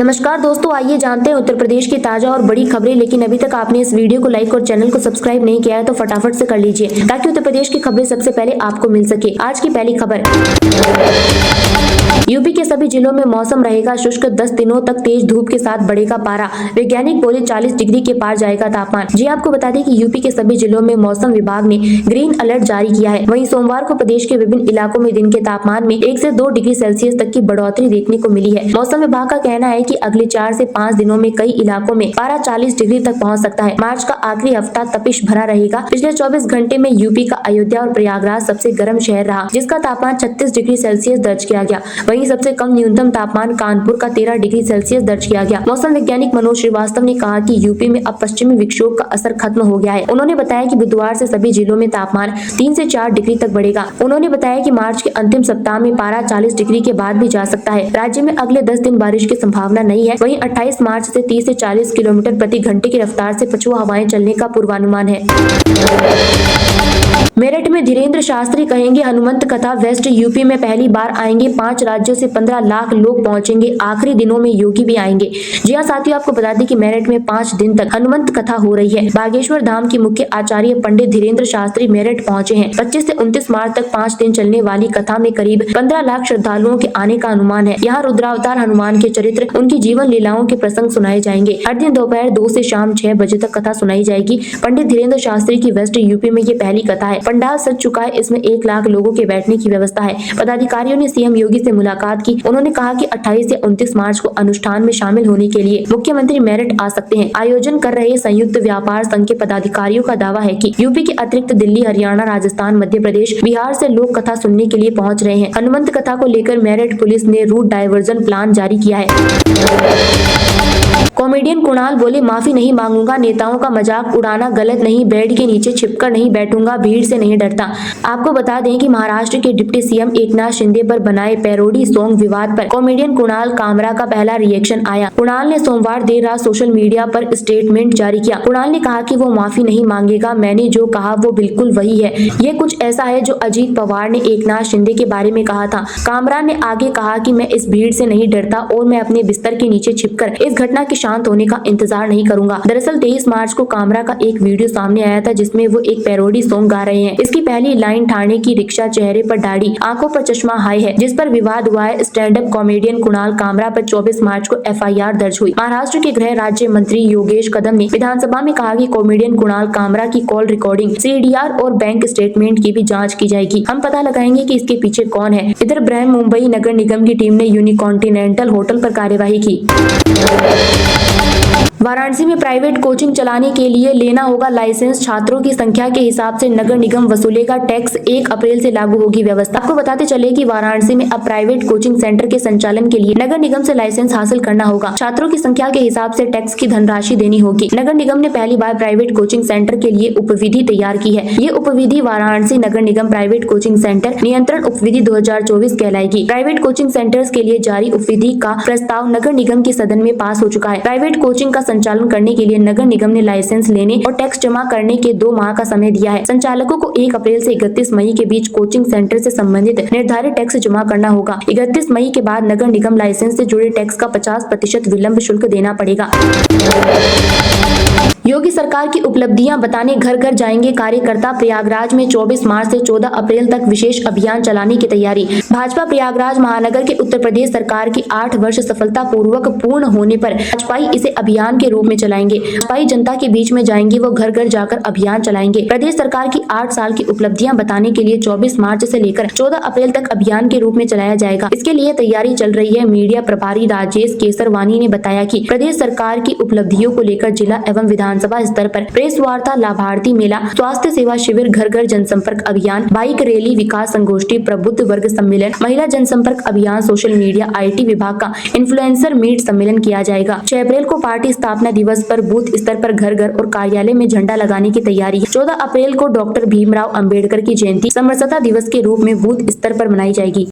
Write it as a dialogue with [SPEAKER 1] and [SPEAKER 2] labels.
[SPEAKER 1] नमस्कार दोस्तों, आइए जानते हैं उत्तर प्रदेश की ताजा और बड़ी खबरें। लेकिन अभी तक आपने इस वीडियो को लाइक और चैनल को सब्सक्राइब नहीं किया है तो फटाफट से कर लीजिए ताकि उत्तर प्रदेश की खबरें सबसे पहले आपको मिल सके। आज की पहली खबर, यूपी के सभी जिलों में मौसम रहेगा शुष्क, 10 दिनों तक तेज धूप के साथ बढ़ेगा पारा। वैज्ञानिक बोले 40 डिग्री के पार जाएगा तापमान। जी आपको बता दें कि यूपी के सभी जिलों में मौसम विभाग ने ग्रीन अलर्ट जारी किया है। वहीं सोमवार को प्रदेश के विभिन्न इलाकों में दिन के तापमान में 1 से 2 डिग्री सेल्सियस तक की बढ़ोतरी देखने को मिली है। मौसम विभाग का कहना है कि अगले 4 से 5 दिनों में कई इलाकों में पारा 40 डिग्री तक पहुंच सकता है। मार्च का आखिरी हफ्ता तपिश भरा रहेगा। पिछले 24 घंटे में यूपी का अयोध्या और प्रयागराज सबसे गर्म शहर रहा, जिसका तापमान 36 डिग्री सेल्सियस दर्ज किया गया। वहीं सबसे कम न्यूनतम तापमान कानपुर का 13 डिग्री सेल्सियस दर्ज किया गया। मौसम वैज्ञानिक मनोज श्रीवास्तव ने कहा कि यूपी में अब पश्चिमी विक्षोभ का असर खत्म हो गया है। उन्होंने बताया कि बुधवार से सभी जिलों में तापमान 3 से 4 डिग्री तक बढ़ेगा। उन्होंने बताया कि मार्च के अंतिम सप्ताह में पारा 40 डिग्री के बाद भी जा सकता है। राज्य में अगले 10 दिन बारिश की संभावना नहीं है। वहीं 28 मार्च से 30 से 40 किलोमीटर प्रति घंटे की रफ्तार से पछुआ हवाएं चलने का पूर्वानुमान है। मेरठ में धीरेन्द्र शास्त्री कहेंगे हनुमंत कथा, वेस्ट यूपी में पहली बार आएंगे 5 राज्यों से 15 लाख लोग पहुंचेंगे। आखिरी दिनों में योगी भी आएंगे। जी हां साथियों, आपको बता दें कि मेरठ में 5 दिन तक हनुमंत कथा हो रही है। बागेश्वर धाम के मुख्य आचार्य पंडित धीरेन्द्र शास्त्री मेरठ पहुंचे हैं। 25 से 29 मार्च तक 5 दिन चलने वाली कथा में करीब 15 लाख श्रद्धालुओं के आने का अनुमान है। यहाँ रुद्रावतार हनुमान के चरित्र, उनकी जीवन लीलाओं के प्रसंग सुनाए जाएंगे। हर दिन दोपहर 2 से शाम 6 बजे तक कथा सुनाई जाएगी। पंडित धीरेन्द्र शास्त्री की वेस्ट यूपी में ये पहली कथा है। पंडाल सज चुका है। इसमें 1 लाख लोगों के बैठने की व्यवस्था है। पदाधिकारियों ने सीएम योगी से मुलाकात की। उन्होंने कहा कि 28 से 29 मार्च को अनुष्ठान में शामिल होने के लिए मुख्यमंत्री मेरठ आ सकते हैं। आयोजन कर रहे संयुक्त व्यापार संघ के पदाधिकारियों का दावा है कि यूपी के अतिरिक्त दिल्ली, हरियाणा, राजस्थान, मध्य प्रदेश, बिहार से लोग कथा सुनने के लिए पहुंच रहे हैं। हनुमंत कथा को लेकर मेरठ पुलिस ने रूट डायवर्जन प्लान जारी किया है। कॉमेडियन कुणाल बोले माफी नहीं मांगूंगा, नेताओं का मजाक उड़ाना गलत नहीं, बेड के नीचे छिपकर नहीं बैठूंगा, भीड़ से नहीं डरता। आपको बता दें कि महाराष्ट्र के डिप्टी सीएम एकनाथ शिंदे पर बनाए पैरोडी सॉन्ग विवाद पर कॉमेडियन कुणाल कामरा का पहला रिएक्शन आया। कुणाल ने सोमवार देर रात सोशल मीडिया पर स्टेटमेंट जारी किया। कुणाल ने कहा कि वो माफी नहीं मांगेगा, मैंने जो कहा वो बिल्कुल वही है। ये कुछ ऐसा है जो अजीत पवार ने एकनाथ शिंदे के बारे में कहा था। कामरा ने आगे कहा कि मैं इस भीड़ से नहीं डरता और मैं अपने बिस्तर के नीचे छिपकर इस घटना के शांत होने का इंतजार नहीं करूंगा। दरअसल 23 मार्च को कामरा का एक वीडियो सामने आया था जिसमें वो एक पैरोडी सॉन्ग गा रहे हैं। इसकी पहली लाइन ठाणे की रिक्शा, चेहरे पर दाढ़ी, आंखों पर चश्मा हाय है, जिस पर विवाद हुआ है। Stand up comedian Kunal Kamra पर 24 मार्च को एफआईआर दर्ज हुई। महाराष्ट्र के गृह राज्य मंत्री योगेश कदम ने विधानसभा में कहा कि कॉमेडियन कुणाल कामरा की कॉल रिकॉर्डिंग, सीडीआर और बैंक स्टेटमेंट की भी जाँच की जाएगी। हम पता लगाएंगे कि इसके पीछे कौन है। इधर ब्रह्म मुंबई नगर निगम की टीम ने यूनिकॉन्टिनेंटल होटल पर कार्यवाही की। वाराणसी में प्राइवेट कोचिंग चलाने के लिए लेना होगा लाइसेंस। छात्रों की संख्या के हिसाब से नगर निगम वसूलेगा टैक्स। 1 अप्रैल से लागू होगी व्यवस्था। आपको बताते चले कि वाराणसी में अब प्राइवेट कोचिंग सेंटर के संचालन के लिए नगर निगम से लाइसेंस हासिल करना होगा। छात्रों की संख्या के हिसाब से टैक्स की धनराशि देनी होगी। नगर निगम ने पहली बार प्राइवेट कोचिंग सेंटर के लिए उपविधि तैयार की है। ये उपविधि वाराणसी नगर निगम प्राइवेट कोचिंग सेंटर नियंत्रण उपविधि 2024 कहलाएगी। प्राइवेट कोचिंग सेंटर्स के लिए जारी उपविधि का प्रस्ताव नगर निगम के सदन में पास हो चुका है। प्राइवेट कोचिंग का संचालन करने के लिए नगर निगम ने लाइसेंस लेने और टैक्स जमा करने के 2 माह का समय दिया है। संचालकों को 1 अप्रैल से 31 मई के बीच कोचिंग सेंटर से संबंधित निर्धारित टैक्स जमा करना होगा। 31 मई के बाद नगर निगम लाइसेंस से जुड़े टैक्स का 50% विलंब शुल्क देना पड़ेगा। योगी सरकार की उपलब्धियां बताने घर घर जाएंगे कार्यकर्ता। प्रयागराज में 24 मार्च से 14 अप्रैल तक विशेष अभियान चलाने की तैयारी। भाजपा प्रयागराज महानगर के उत्तर प्रदेश सरकार की 8 वर्ष सफलतापूर्वक पूर्ण होने पर भाजपाई इसे अभियान के रूप में चलाएंगे। भाजपाई जनता के बीच में जाएंगे, वो घर घर जाकर अभियान चलाएंगे। प्रदेश सरकार की 8 साल की उपलब्धियां बताने के लिए 24 मार्च से लेकर 14 अप्रैल तक अभियान के रूप में चलाया जाएगा। इसके लिए तैयारी चल रही है। मीडिया प्रभारी राजेश केसरवानी ने बताया कि प्रदेश सरकार की उपलब्धियों को लेकर जिला एवं विधानसभा स्तर पर प्रेस वार्ता, लाभार्थी मेला, स्वास्थ्य सेवा शिविर, घर घर जनसंपर्क अभियान, बाइक रैली, विकास संगोष्ठी, प्रबुद्ध वर्ग सम्मेलन, महिला जनसंपर्क अभियान, सोशल मीडिया, आईटी विभाग का इन्फ्लुएंसर मीट सम्मेलन किया जाएगा। 6 अप्रैल को पार्टी स्थापना दिवस पर बूथ स्तर पर घर घर और कार्यालय में झंडा लगाने की तैयारी है। 14 अप्रैल को डॉक्टर भीमराव अंबेडकर की जयंती समरसता दिवस के रूप में बूथ स्तर पर मनाई जाएगी।